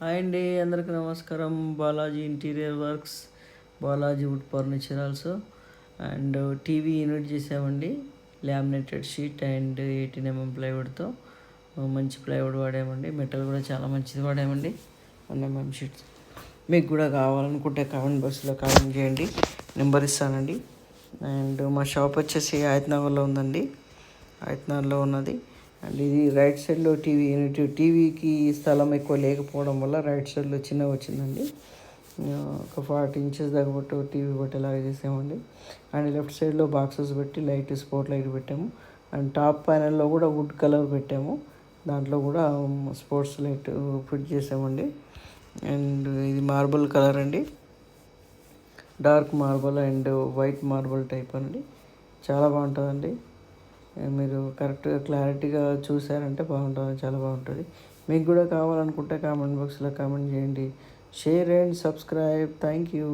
Hi అండి, అందరికీ నమస్కారం. Balaji interior works, Balaji wood furniture also. And TV unit చేసామండి. లామినేటెడ్ షీట్ అండ్ 18 mm ప్లైవుడ్తో మంచి ప్లైవుడ్ వాడామండి. మెటల్ కూడా చాలా మంచిది వాడామండి. 1 mm షీట్స్. మీకు కూడా కావాలనుకుంటే కామెంట్ బాక్స్లో కామెంట్ చేయండి, నెంబర్ ఇస్తానండి. అండ్ మా షాప్ వచ్చేసి ఆయత్నగర్లో ఉందండి. ఆయత్నగర్లో ఉన్నది. అండ్ ఇది రైట్ సైడ్లో టీవీ యూనిట్. టీవీకి స్థలం ఎక్కువ లేకపోవడం వల్ల రైట్ సైడ్లో చిన్నగా వచ్చిందండి. ఒక 40 inches దాకా బట్టి టీవీ పెట్టేలాగా చేసామండి. అండ్ లెఫ్ట్ సైడ్లో బాక్సెస్ పెట్టి లైట్, స్పాట్ లైట్ పెట్టాము. అండ్ టాప్ ప్యానెల్లో కూడా వుడ్ కలర్ పెట్టాము. దాంట్లో కూడా స్పోర్ట్స్ లైట్ ఫిట్ చేసామండి. అండ్ ఇది మార్బుల్ కలర్ అండి, dark marble and white marble type అండి. చాలా బాగుంటుందండి. మీరు కరెక్ట్గా క్లారిటీగా చూసారంటే బాగుంటుంది, చాలా బాగుంటుంది. మీకు కూడా కావాలనుకుంటే కామెంట్ బాక్స్లో కామెంట్ చేయండి. Share and subscribe. Thank you.